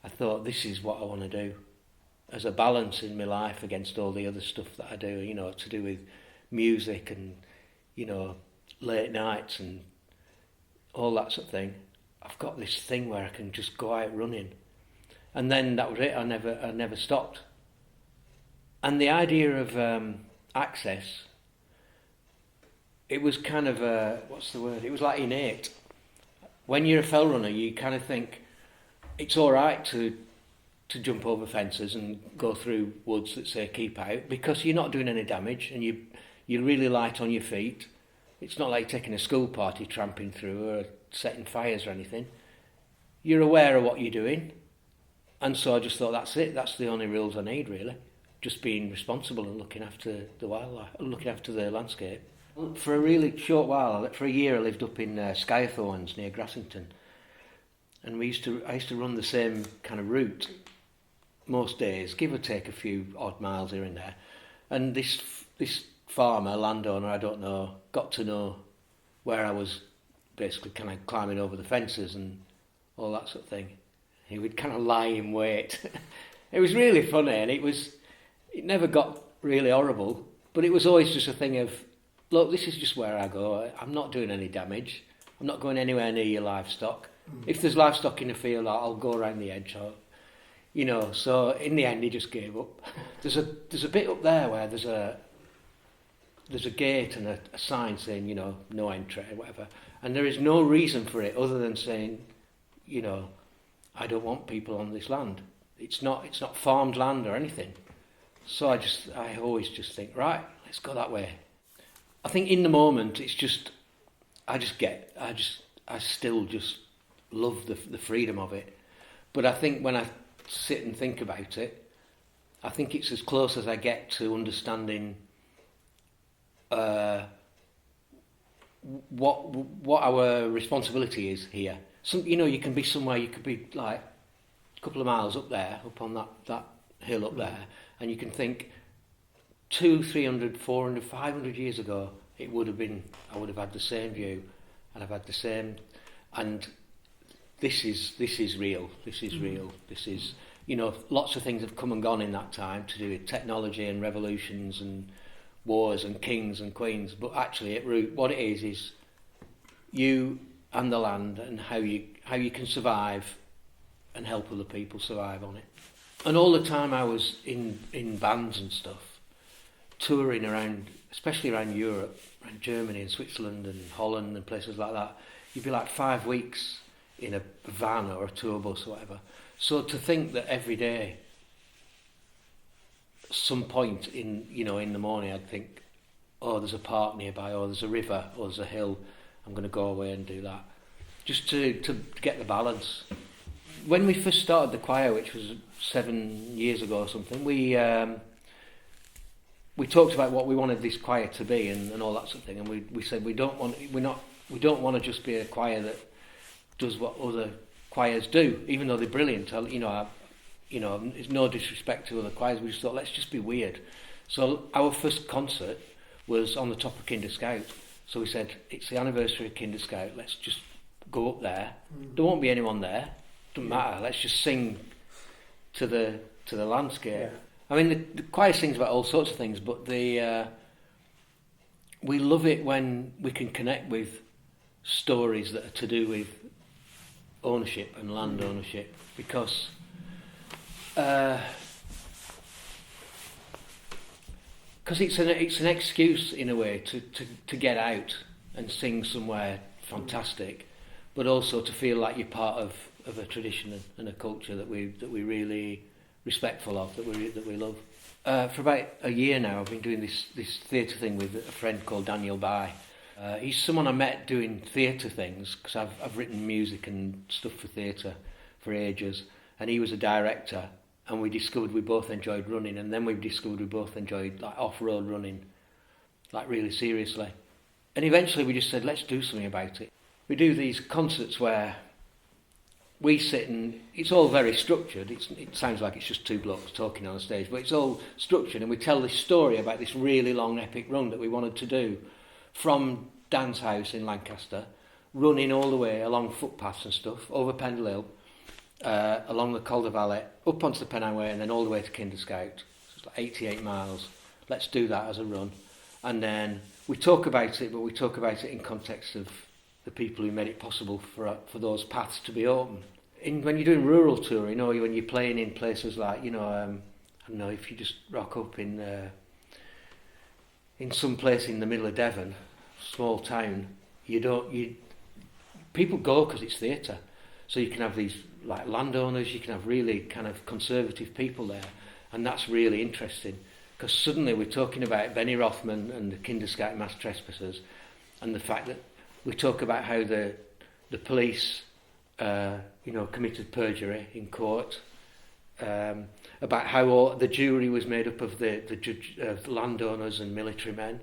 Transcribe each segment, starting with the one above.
I thought, this is what I want to do as a balance in my life against all the other stuff that I do, you know, to do with music and, you know, late nights and all that sort of thing. I've got this thing where I can just go out running. And then that was it. I never stopped. And the idea of access, it was kind of what's the word? It was like innate. When you're a fell runner, you kind of think it's all right to jump over fences and go through woods that say keep out, because you're not doing any damage and you're really light on your feet. It's not like taking a school party tramping through or setting fires or anything. You're aware of what you're doing. And so I just thought, that's it. That's the only rules I need, really. Just being responsible and looking after the wildlife, looking after the landscape. For a really short while, for a year, I lived up in Skythorns near Grassington. And I used to run the same kind of route most days, give or take a few odd miles here and there. And this farmer, landowner, I don't know, got to know where I was basically kind of climbing over the fences and all that sort of thing. He would kind of lie in wait. It was really funny, and it never got really horrible, but it was always just a thing of, look, this is just where I go. I'm not doing any damage. I'm not going anywhere near your livestock. If there's livestock in the field, I'll go around the edge. You know, so in the end, he just gave up. There's a bit up there where there's a gate and a sign saying, you know, no entry or whatever, and there is no reason for it other than saying, you know, I don't want people on this land. It's not farmed land or anything. So I always just think, right, let's go that way. I think in the moment it's just I still just love the freedom of it. But I think when I sit and think about it, I think it's as close as I get to understanding what our responsibility is here. You know, you can be somewhere, you could be like a couple of miles up there, up on that hill up there, and you can think 200, 300, 400, 500 years ago, I would have had the same view, and I've had the same, and this is real, this is real, this is, you know, lots of things have come and gone in that time to do with technology and revolutions and wars and kings and queens, but actually at root, what it is you and the land and how you can survive and help other people survive on it. And all the time I was in bands and stuff, touring around, especially around Europe, around Germany and Switzerland and Holland and places like that, you'd be like 5 weeks in a van or a tour bus or whatever. So to think that every day, some point in the morning, I'd think, oh, there's a park nearby, or there's a river, or there's a hill, I'm going to go away and do that. Just to get the balance. When we first started the choir, which was 7 years ago or something, we talked about what we wanted this choir to be and all that sort of thing, and we said we don't want to just be a choir that does what other choirs do, even though they're brilliant. It's no disrespect to other choirs. We just thought, let's just be weird. So our first concert was on the top of Kinder Scout. So we said, it's the anniversary of Kinder Scout. Let's just go up there. There won't be anyone there. Doesn't matter. Let's just sing to the landscape. Yeah. I mean, the choir sings about all sorts of things, but we love it when we can connect with stories that are to do with ownership and land ownership, because it's an excuse in a way to get out and sing somewhere fantastic, but also to feel like you're part of a tradition and a culture that we're really respectful of, that we love. For about a year now, I've been doing this theatre thing with a friend called Daniel Bye. He's someone I met doing theatre things, because I've written music and stuff for theatre for ages, and he was a director, and we discovered we both enjoyed running, and then we discovered we both enjoyed like off-road running, like really seriously. And eventually we just said, let's do something about it. We do these concerts where we sit and it's all very structured. It sounds like it's just two blokes talking on a stage, but it's all structured, and we tell this story about this really long epic run that we wanted to do from Dan's house in Lancaster, running all the way along footpaths and stuff, over Pendle Hill, along the Calder Valley, up onto the Pennine Way, and then all the way to Kinderscout. So it's like 88 miles. Let's do that as a run. And then we talk about it, but we talk about it in context of the people who made it possible for those paths to be open. When you're doing rural touring, or when you're playing in places like, I don't know, if you just rock up in some place in the middle of Devon, small town, people go because it's theatre. So you can have these like landowners, you can have really kind of conservative people there, and that's really interesting because suddenly we're talking about Benny Rothman and the Kinderscout mass trespassers, and the fact that we talk about how the police, committed perjury in court, about how the jury was made up of the landowners and military men.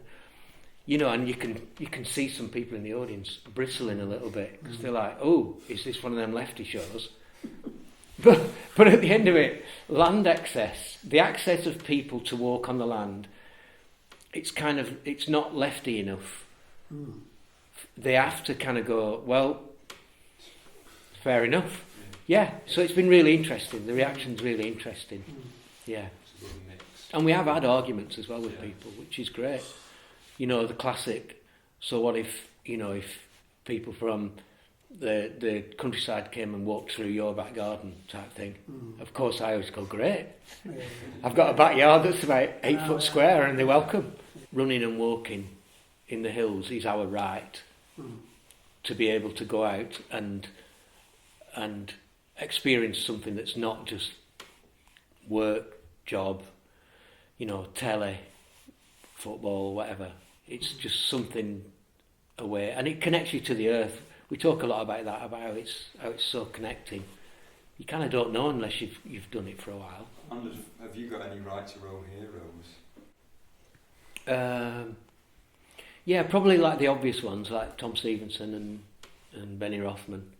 And you can see some people in the audience bristling a little bit because they're like, "Oh, is this one of them lefty shows?" But at the end of it, land access, the access of people to walk on the land, it's not lefty enough. They have to kind of go, well, fair enough. Yeah, so it's been really interesting. The reaction's really interesting. Yeah. And we have had arguments as well with people, which is great. The classic, so what if people from the countryside came and walked through your back garden type thing? Of course, I always go, great. I've got a backyard that's about 8 foot square and they're welcome. Running and walking in the hills is our right to be able to go out and experience something that's not just work, job, telly, football, whatever. It's just something away, and it connects you to the earth. We talk a lot about that, about how it's so connecting. You kind of don't know unless you've done it for a while. And have you got any right to roam heroes? Yeah, probably like the obvious ones, like Tom Stevenson and Benny Rothman.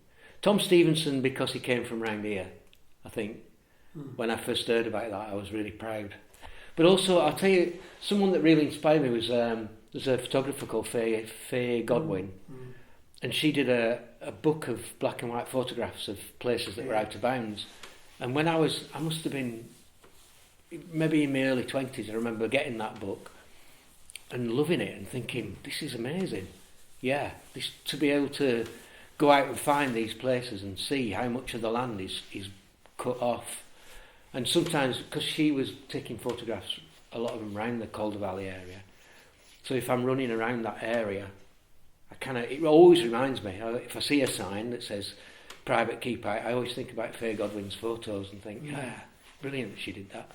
Tom Stevenson, because he came from round here, I think. When I first heard about that, I was really proud. But also, I'll tell you, someone that really inspired me was there's a photographer called Faye Godwin, and she did a book of black and white photographs of places that were out of bounds. And when I must have been maybe in my early 20s, I remember getting that book and loving it and thinking, this is amazing. Yeah, to be able to go out and find these places and see how much of the land is cut off. And sometimes, because she was taking photographs, a lot of them around the Calder Valley area. So if I'm running around that area, it always reminds me, if I see a sign that says private keep out, I always think about Faye Godwin's photos and think, yeah, brilliant that she did that.